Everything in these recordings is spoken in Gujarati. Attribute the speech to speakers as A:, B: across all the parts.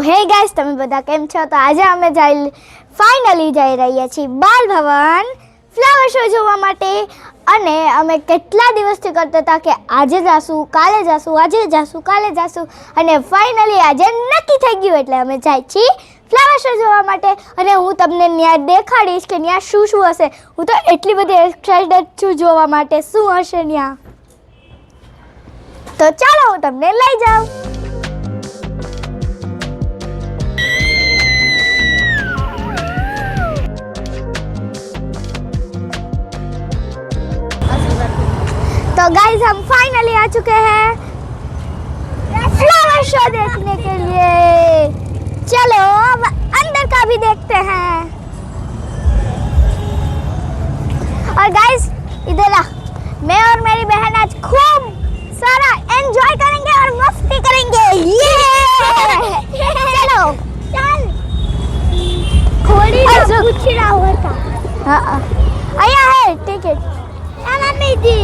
A: હે ગાઈસ, તમે બધા કેમ છો? તો આજે અમે ફાઇનલી જઈ રહ્યા છીએ બાલ ભવન ફ્લાવર શો જોવા માટે. અને અમે કેટલા દિવસથી કરતા હતા કે આજે જાશું, કાલે જાશું, આજે જાશું, કાલે જાશું, અને ફાઇનલી આજે નક્કી થઈ ગયું. એટલે અમે જાય છીએ ફ્લાવર શો જોવા માટે. અને હું તમને ત્યાં દેખાડીશ કે ત્યાં શું શું હશે. હું તો એટલી બધી એક્સાઇટેડ છું જોવા માટે શું હશે ત્યાં. તો ચાલો હું તમને લઈ જાઉં. तो गाइस हम फाइनली आ चुके हैं फ्लावर शो देखने के लिए. चलो अब अंदर का भी देखते हैं. और गाइस इधर आ, मैं और मेरी बहन आज खूब सारा एंजॉय करेंगे और मस्ती करेंगे. ये चलो चल खोली ना पूछ रहा होता. हां आया है टिकट. मम्मी जी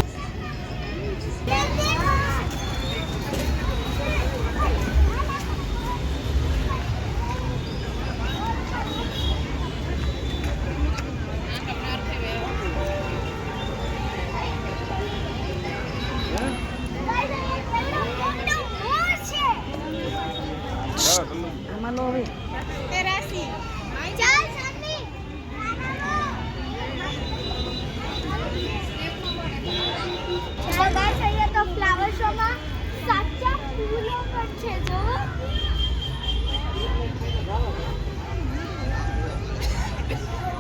A: फ्लावर शो में साचा फूलों पर छे जो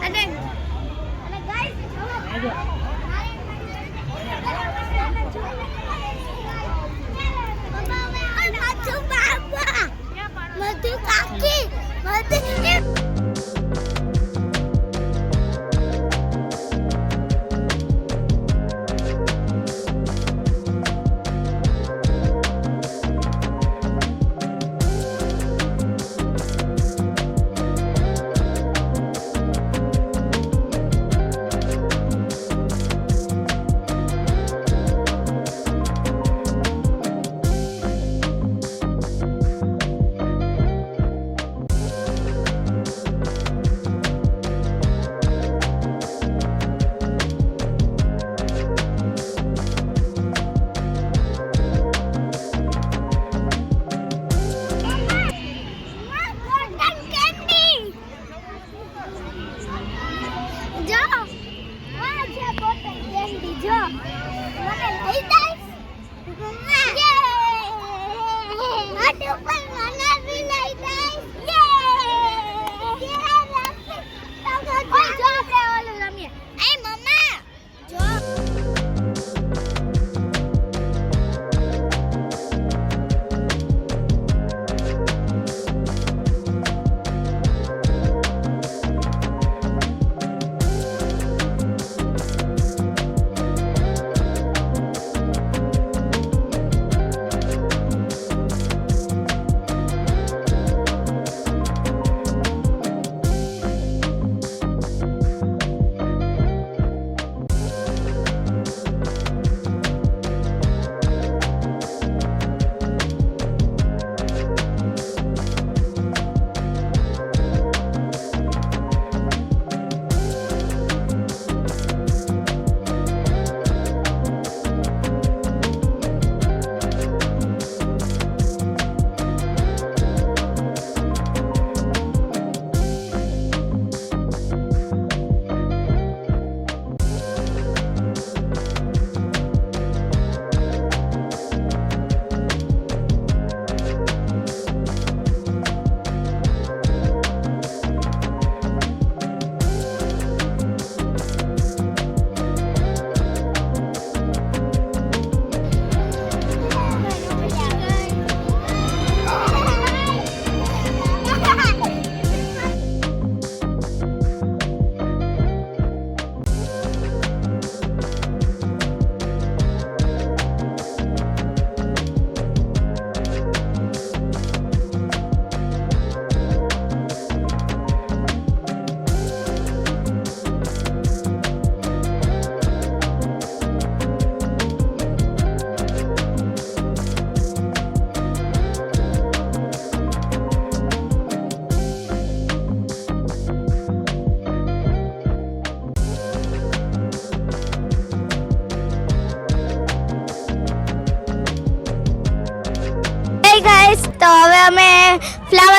A: અને ગાઈસ મધુ કાકી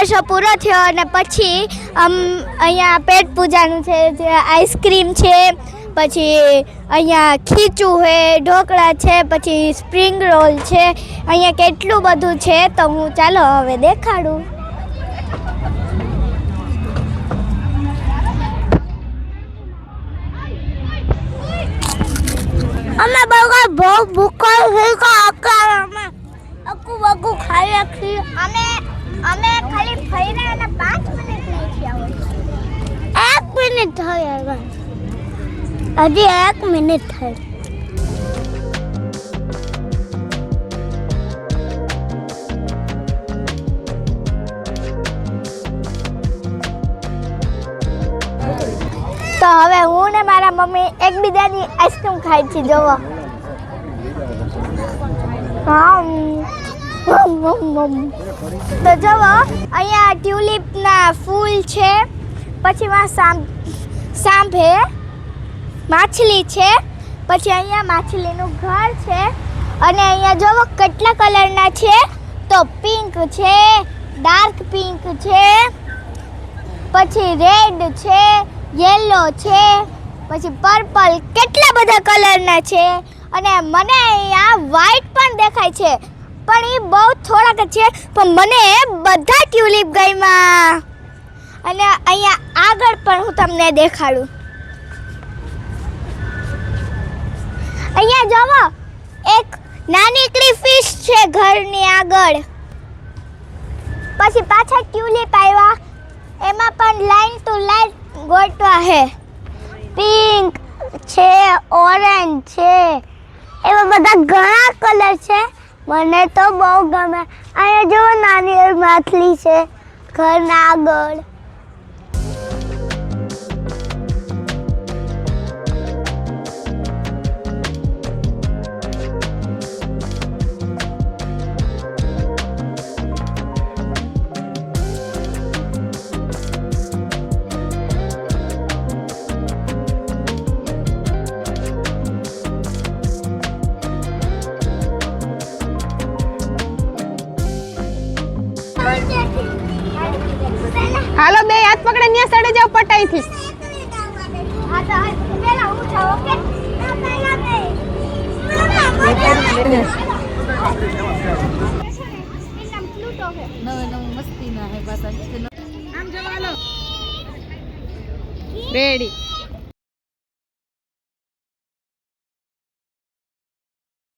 A: શો પૂરો થયો અને પછી અહીંયા પેટ પૂજાનું છે, જે આઈસ્ક્રીમ છે, પછી અહીંયા ખીચું છે, ઢોકળા છે, પછી સ્પ્રિંગ રોલ છે, અહીંયા કેટલું બધું છે. તો હું ચાલો હવે દેખાડું. અમે બગા બહુ ભૂખા છે કે અમે અકુ બકુ ખાઈ રાખી. અમે ખાલી ફર્યા અને 5 મિનિટ નહીં થયા. 1 મિનિટ થઈ હજી 1 મિનિટ થઈ. તો હવે હું ને મારા મમ્મી એકબીજાની આઈસ્ક્રીમ ખાઈ છે. જોવો. તો જોવો અહીંયા ટ્યુલિપના ફૂલ છે, પછી સાંભે માછલી છે, પછી અહીંયા માછલીનું ઘર છે, અને અહીંયા જોવો કેટલા કલરના છે. તો પિંક છે, ડાર્ક પિંક છે, પછી રેડ છે, યેલો છે, પછી પર્પલ, કેટલા બધા કલરના છે. અને મને અહીંયા વ્હાઈટ પણ દેખાય છે, પણ એ બહુ થોડાક જ છે, પણ મને બધા ટ્યુલિપ ગમ્યા. અને અહીંયા આગળ પણ હું તમને દેખાડું. અહીંયા જોવો એક નાનીકડી ફિશ છે ઘરની આગળ. પછી પાછા ટ્યુલિપ આવ્યા, એમાં પણ લાઈન ટુ લાઈન ગોટવા છે. પિંક છે, ઓરેન્જ છે, એવા બધા ઘણા કલર છે. મને તો બહુ ગમે. અહીંયા જો નાની એવી માછલી છે ઘરના આગળ.
B: હાલો બે હાથ પકડે ન્યા સડે જાવ પટાઈથી.
A: હા તો પેલા હું જાવ. ઓકે પેલા બે પ્લુટો છે.
B: નવું મસ્તી ના હે પાછા આમ જવા લો. રેડી